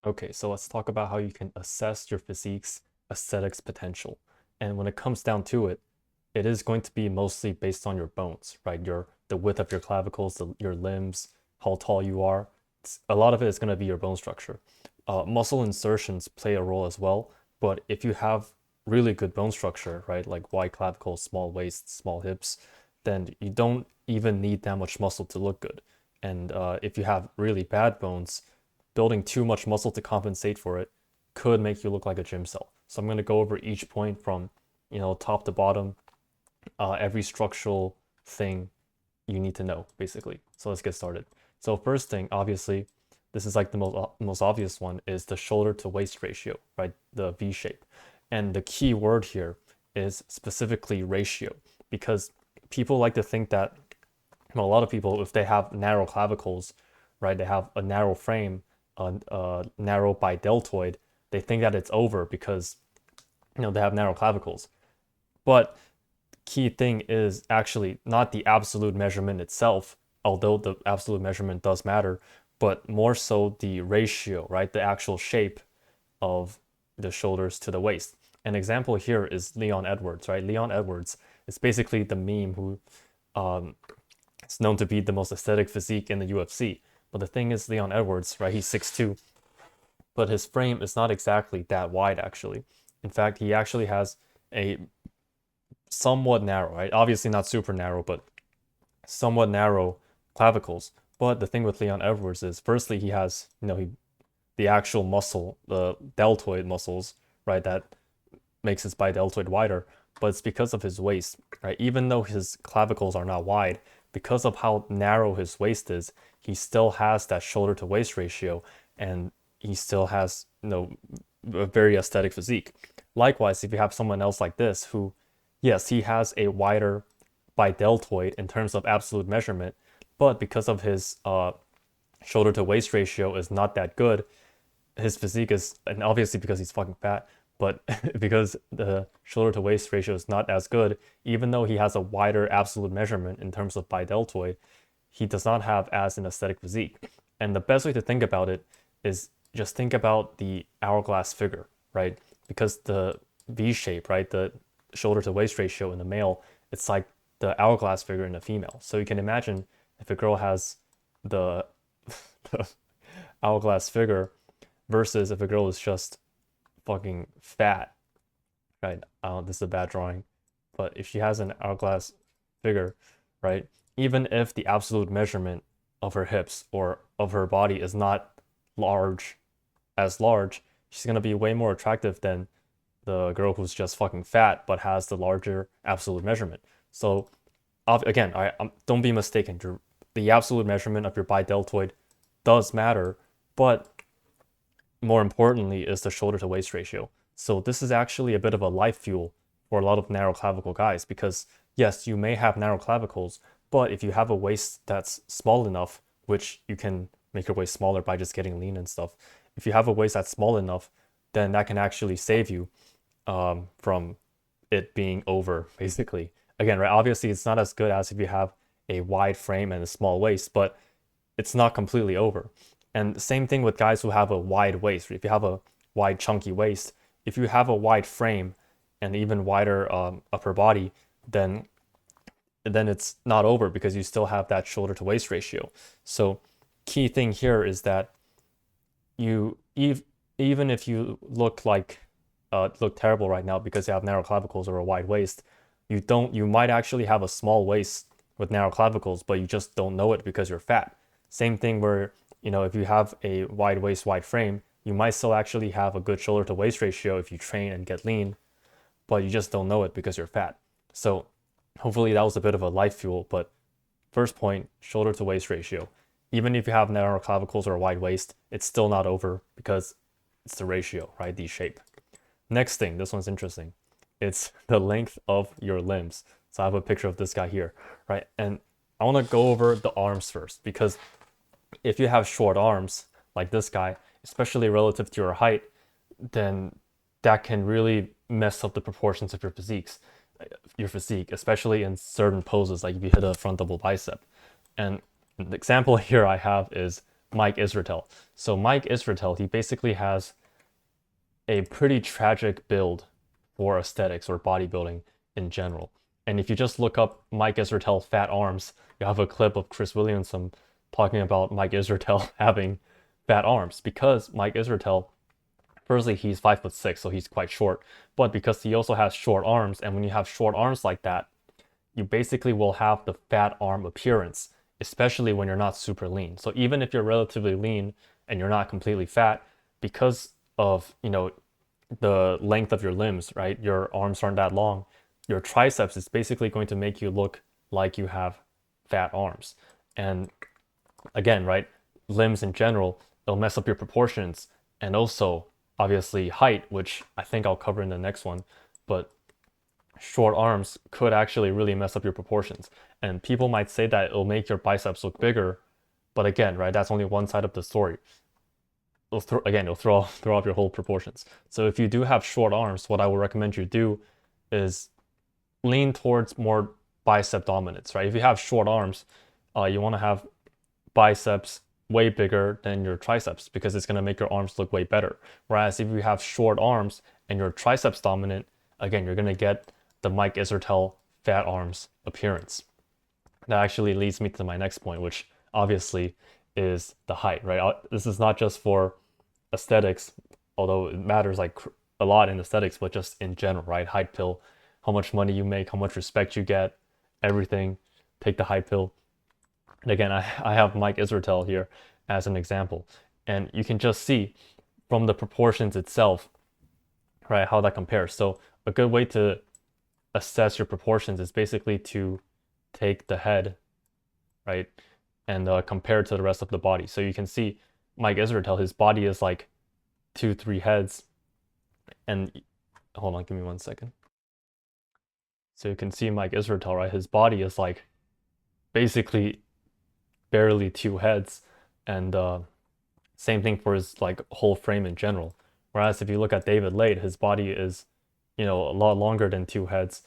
Okay, so let's talk about how you can assess your physique's aesthetics potential. And when it comes down to it, it is going to be mostly based on your bones, right? The width of your clavicles, your limbs, how tall you are. A lot of it is going to be your bone structure. Muscle insertions play a role as well, but if you have really good bone structure, right, like wide clavicles, small waist, small hips, then you don't even need that much muscle to look good. And if you have really bad bones, building too much muscle to compensate for it could make you look like a gym cell. So I'm going to go over each point from, top to bottom, every structural thing you need to know, basically. So let's get started. So first thing, obviously, this is like the most obvious one is the shoulder to waist ratio, right? The V shape. And the key word here is specifically ratio, because people like to think that, well, a lot of people, if they have narrow clavicles, right, they have a narrow frame, a narrow bideltoid, they think that it's over because they have narrow clavicles. But key thing is actually not the absolute measurement itself, although the absolute measurement does matter, but more so the ratio, right? The actual shape of the shoulders to the waist. An example here is Leon Edwards, right? Leon Edwards is basically the meme who um, is known to be the most aesthetic physique in the UFC. But the thing is, Leon Edwards, right? He's 6'2", but his frame is not exactly that wide, actually. In fact, he actually has a somewhat narrow, right? Obviously not super narrow, but somewhat narrow clavicles. But the thing with Leon Edwards is, firstly, he has, the actual muscle, the deltoid muscles, right, that makes his bideltoid wider, but it's because of his waist, right? Even though his clavicles are not wide, because of how narrow his waist is, he still has that shoulder to waist ratio, and he still has, a very aesthetic physique. Likewise, if you have someone else like this who, yes, he has a wider bideltoid in terms of absolute measurement, but because of his shoulder to waist ratio is not that good, his physique is, and obviously because he's fucking fat, but because the shoulder to waist ratio is not as good, even though he has a wider absolute measurement in terms of bideltoid, he does not have as an aesthetic physique. And the best way to think about it is just think about the hourglass figure, right? Because the V shape, right, the shoulder to waist ratio in the male, it's like the hourglass figure in the female. So you can imagine if a girl has the, the hourglass figure versus if a girl is just fucking fat, right? This is a bad drawing, but if she has an hourglass figure, right? Even if the absolute measurement of her hips or of her body is not large, large, she's gonna be way more attractive than the girl who's just fucking fat but has the larger absolute measurement. So again, don't be mistaken. The absolute measurement of your bideltoid does matter, but more importantly is the shoulder to waist ratio. So this is actually a bit of a life fuel for a lot of narrow clavicle guys because yes, you may have narrow clavicles, but if you have a waist that's small enough, which you can make your waist smaller by just getting lean and stuff, if you have a waist that's small enough, then that can actually save you from it being over, basically. Again, right? Obviously, it's not as good as if you have a wide frame and a small waist, but it's not completely over. And same thing with guys who have a wide waist. If you have a wide, chunky waist, if you have a wide frame and even wider upper body, then it's not over because you still have that shoulder to waist ratio. So key thing here is that you even if you look terrible right now because you have narrow clavicles or a wide waist, you might actually have a small waist with narrow clavicles, but you just don't know it because you're fat. Same thing where, if you have a wide waist, wide frame, you might still actually have a good shoulder to waist ratio if you train and get lean, but you just don't know it because you're fat. So hopefully that was a bit of a life fuel, but first point, shoulder to waist ratio. Even if you have narrow clavicles or a wide waist, it's still not over because it's the ratio, right? The shape. Next thing, this one's interesting. It's the length of your limbs. So I have a picture of this guy here, right? And I want to go over the arms first because if you have short arms like this guy, especially relative to your height, then that can really mess up the proportions of your physique, especially in certain poses, like if you hit a front double bicep. And the example here I have is Mike Israetel. So Mike Israetel, he basically has a pretty tragic build for aesthetics or bodybuilding in general. And if you just look up Mike Israetel fat arms, you have a clip of Chris Williamson talking about Mike Israetel having fat arms because Mike Israetel, firstly, he's 5'6", so he's quite short, but because he also has short arms, and when you have short arms like that, you basically will have the fat arm appearance, especially when you're not super lean. So even if you're relatively lean and you're not completely fat, because of, the length of your limbs, right? Your arms aren't that long. Your triceps is basically going to make you look like you have fat arms. And again, right? Limbs in general, it'll mess up your proportions and also obviously height, which I think I'll cover in the next one. But short arms could actually really mess up your proportions. And people might say that it'll make your biceps look bigger, but again, right, that's only one side of the story. It'll throw off your whole proportions. So if you do have short arms, what I would recommend you do is lean towards more bicep dominance, right? If you have short arms, you want to have biceps way bigger than your triceps because it's going to make your arms look way better. Whereas if you have short arms and your triceps dominant, again, you're going to get the Mike Israetel fat arms appearance. That actually leads me to my next point, which obviously is the height, right? This is not just for aesthetics, although it matters like a lot in aesthetics, but just in general, right? Height pill, how much money you make, how much respect you get, everything. Take the height pill. And again, I have Mike Israetel here as an example. And you can just see from the proportions itself, right, how that compares. So a good way to assess your proportions is basically to take the head, right, and compare it to the rest of the body. So you can see Mike Israetel, his body is like 2-3 heads. And hold on, give me 1 second. So you can see Mike Israetel, right? His body is like basically barely 2 heads. And same thing for his like whole frame in general. Whereas if you look at David Lade, his body is, a lot longer than 2 heads.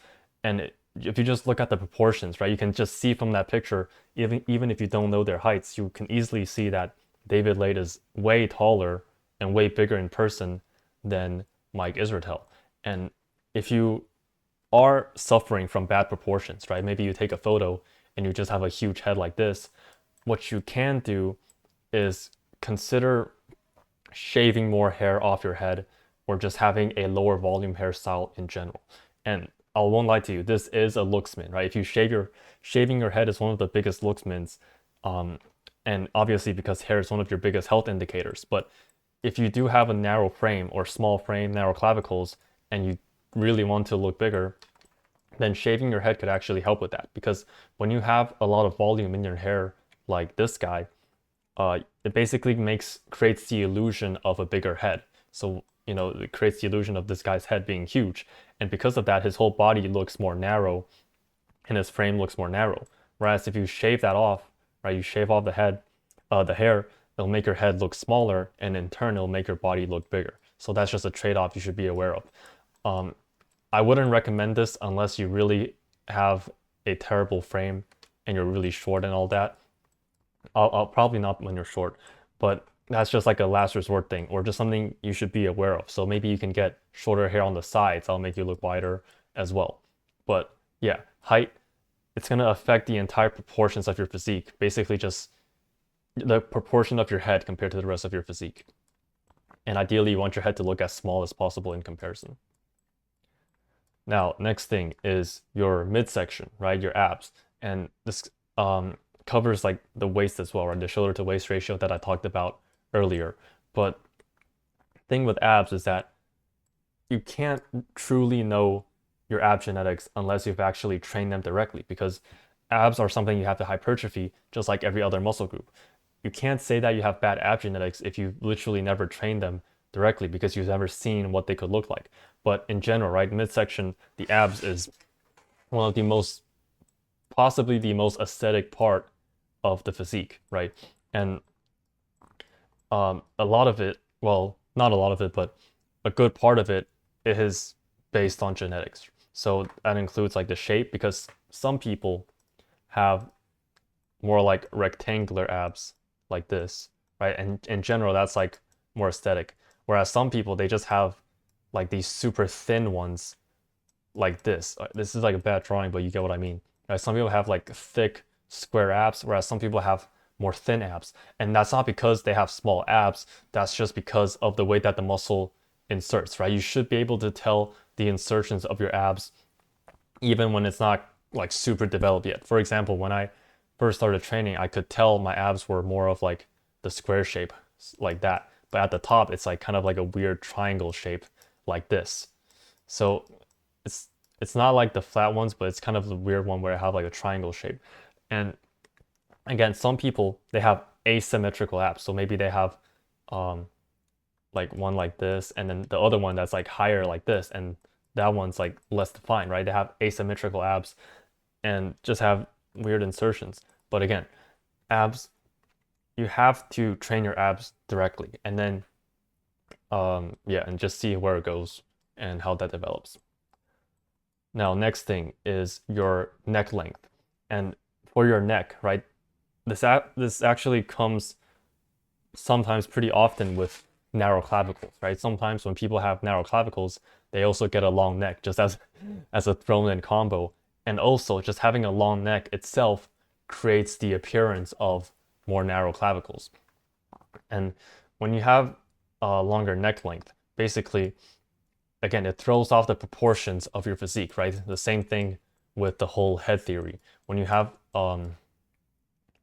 And if you just look at the proportions, right, you can just see from that picture, even if you don't know their heights, you can easily see that David Lade is way taller and way bigger in person than Mike Israetel. And if you are suffering from bad proportions, right, maybe you take a photo and you just have a huge head like this, what you can do is consider shaving more hair off your head or just having a lower volume hairstyle in general. And I won't lie to you, this is a looksman, right? If you shaving your head is one of the biggest looksmans, and obviously because hair is one of your biggest health indicators. But if you do have a narrow frame or small frame, narrow clavicles, and you really want to look bigger, then shaving your head could actually help with that. Because when you have a lot of volume in your hair, like this guy, it basically creates the illusion of a bigger head. So, it creates the illusion of this guy's head being huge. And because of that, his whole body looks more narrow and his frame looks more narrow. Whereas if you shave that off, right, you shave off the hair, it'll make your head look smaller, and in turn, it'll make your body look bigger. So that's just a trade-off you should be aware of. I wouldn't recommend this unless you really have a terrible frame and you're really short and all that. I'll probably not when you're short, but that's just like a last resort thing, or just something you should be aware of. So maybe you can get shorter hair on the sides. That'll make you look wider as well. But yeah, height, it's going to affect the entire proportions of your physique. Basically just the proportion of your head compared to the rest of your physique. And ideally, you want your head to look as small as possible in comparison. Now, next thing is your midsection, right? Your abs. And this covers like the waist as well, right? The shoulder to waist ratio that I talked about earlier. But thing with abs is that you can't truly know your ab genetics unless you've actually trained them directly, because abs are something you have to hypertrophy just like every other muscle group. You can't say that you have bad ab genetics if you literally never trained them directly because you've never seen what they could look like. But in general, right, midsection, the abs is one of the possibly the most aesthetic part of the physique, right? And a lot of it, well, not a lot of it, but a good part of it is based on genetics. So that includes like the shape, because some people have more like rectangular abs like this, right? And in general, that's like more aesthetic. Whereas some people, they just have like these super thin ones like this. This is like a bad drawing, but you get what I mean. Right? Some people have like thick square abs, whereas some people have more thin abs. And that's not because they have small abs, that's just because of the way that the muscle inserts, right? You should be able to tell the insertions of your abs even when it's not like super developed yet. For example, when I first started training, I could tell my abs were more of like the square shape like that. But at the top, it's like kind of like a weird triangle shape like this. So it's it's not like the flat ones, but it's kind of the weird one where I have like a triangle shape. And again, some people they have asymmetrical abs. So maybe they have um like one like this, and then the other one that's like higher like this, and that one's like less defined, right? They have asymmetrical abs and just have weird insertions. But again, abs, you have to train your abs directly, and then yeah, and just see where it goes and how that develops. Now, next thing is your neck length. And for your neck, right? This actually comes sometimes pretty often with narrow clavicles, right? Sometimes when people have narrow clavicles, they also get a long neck just as a thrown in combo. And also just having a long neck itself creates the appearance of more narrow clavicles. And when you have a longer neck length, basically, again, it throws off the proportions of your physique, right? The same thing with the whole head theory. When you have, let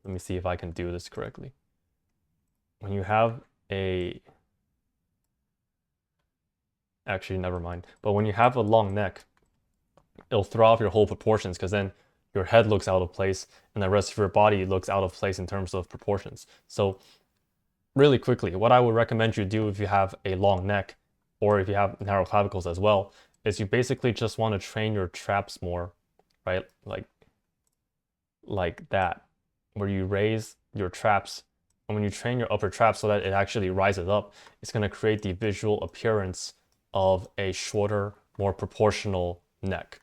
me see if I can do this correctly. When you have a, actually, never mind. But when you have a long neck, it'll throw off your whole proportions because then your head looks out of place and the rest of your body looks out of place in terms of proportions. So really quickly, what I would recommend you do if you have a long neck or if you have narrow clavicles as well, is you basically just want to train your traps more, right? Like that, where you raise your traps. And when you train your upper trap so that it actually rises up, it's going to create the visual appearance of a shorter, more proportional neck.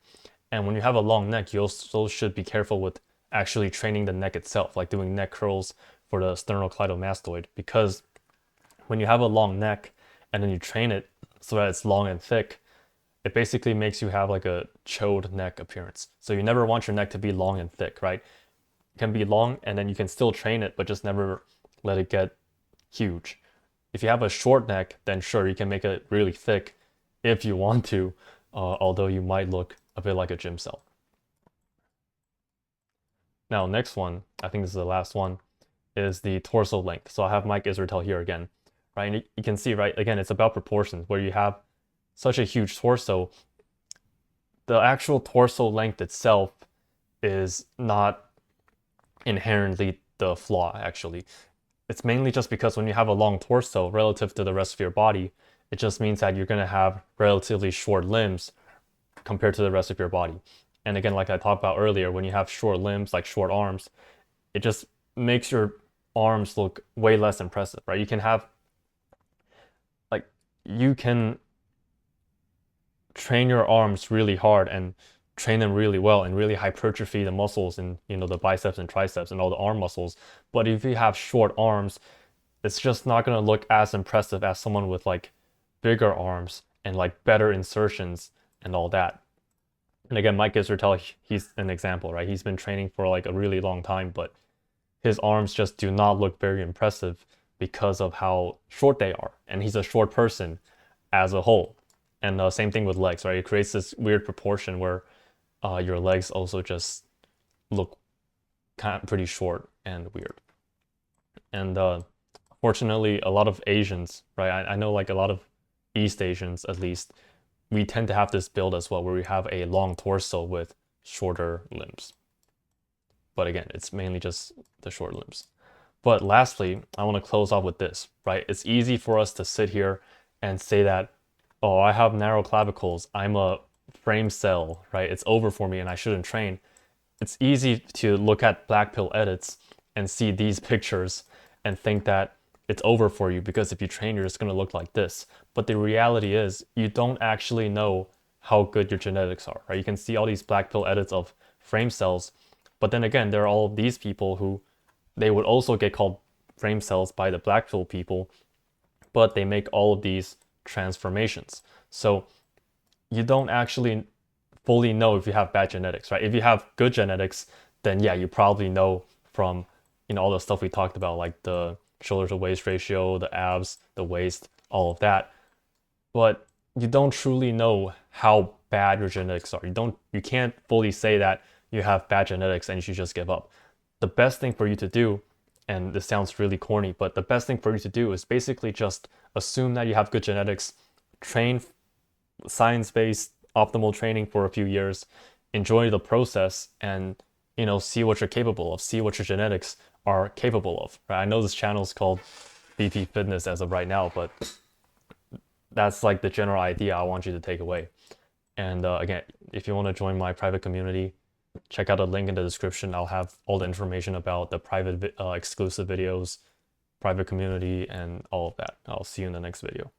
And when you have a long neck, you also should be careful with actually training the neck itself, like doing neck curls for the sternocleidomastoid, because when you have a long neck and then you train it so that it's long and thick, it basically makes you have like a chode neck appearance. So you never want your neck to be long and thick, right? It can be long and then you can still train it, but just never let it get huge. If you have a short neck, then sure, you can make it really thick if you want to, although you might look a bit like a gym cell. Now, next one, I think this is the last one, is the torso length. So I have Mike Israetel here again, right? And you can see, right, again, it's about proportions where you have such a huge torso. The actual torso length itself is not inherently the flaw, actually. It's mainly just because when you have a long torso relative to the rest of your body, it just means that you're going to have relatively short limbs compared to the rest of your body. And again, like I talked about earlier, when you have short limbs, like short arms, it just makes your arms look way less impressive, right? You can have, like, you can train your arms really hard and train them really well and really hypertrophy the muscles in, the biceps and triceps and all the arm muscles. But if you have short arms, it's just not going to look as impressive as someone with like bigger arms and like better insertions and all that. And again, Mike Israetel, he's an example, right? He's been training for like a really long time, but his arms just do not look very impressive because of how short they are. And he's a short person as a whole. And same thing with legs, right? It creates this weird proportion where your legs also just look kind of pretty short and weird. And fortunately, a lot of Asians, right? I know like a lot of East Asians at least, we tend to have this build as well, where we have a long torso with shorter limbs. But again, it's mainly just the short limbs. But lastly, I want to close off with this, right? It's easy for us to sit here and say that, oh, I have narrow clavicles, I'm a frame cell, right? It's over for me and I shouldn't train. It's easy to look at black pill edits and see these pictures and think that it's over for you because if you train, you're just going to look like this. But the reality is you don't actually know how good your genetics are, right? You can see all these black pill edits of frame cells, but then again, there are all of these people who they would also get called frame cells by the Black-Scholes people, but they make all of these transformations. So you don't actually fully know if you have bad genetics, right? If you have good genetics, then yeah, you probably know from all the stuff we talked about, like the shoulder to waist ratio, the abs, the waist, all of that. But you don't truly know how bad your genetics are. You can't fully say that you have bad genetics and you should just give up. The best thing for you to do, and this sounds really corny, but the best thing for you to do is basically just assume that you have good genetics, train science-based optimal training for a few years, enjoy the process, and see what you're capable of, see what your genetics are capable of. Right? I know this channel is called BP Fitness as of right now, but that's like the general idea I want you to take away. And again, if you want to join my private community, check out a link in the description. I'll have all the information about the private exclusive videos, private community, and all of that. I'll see you in the next video.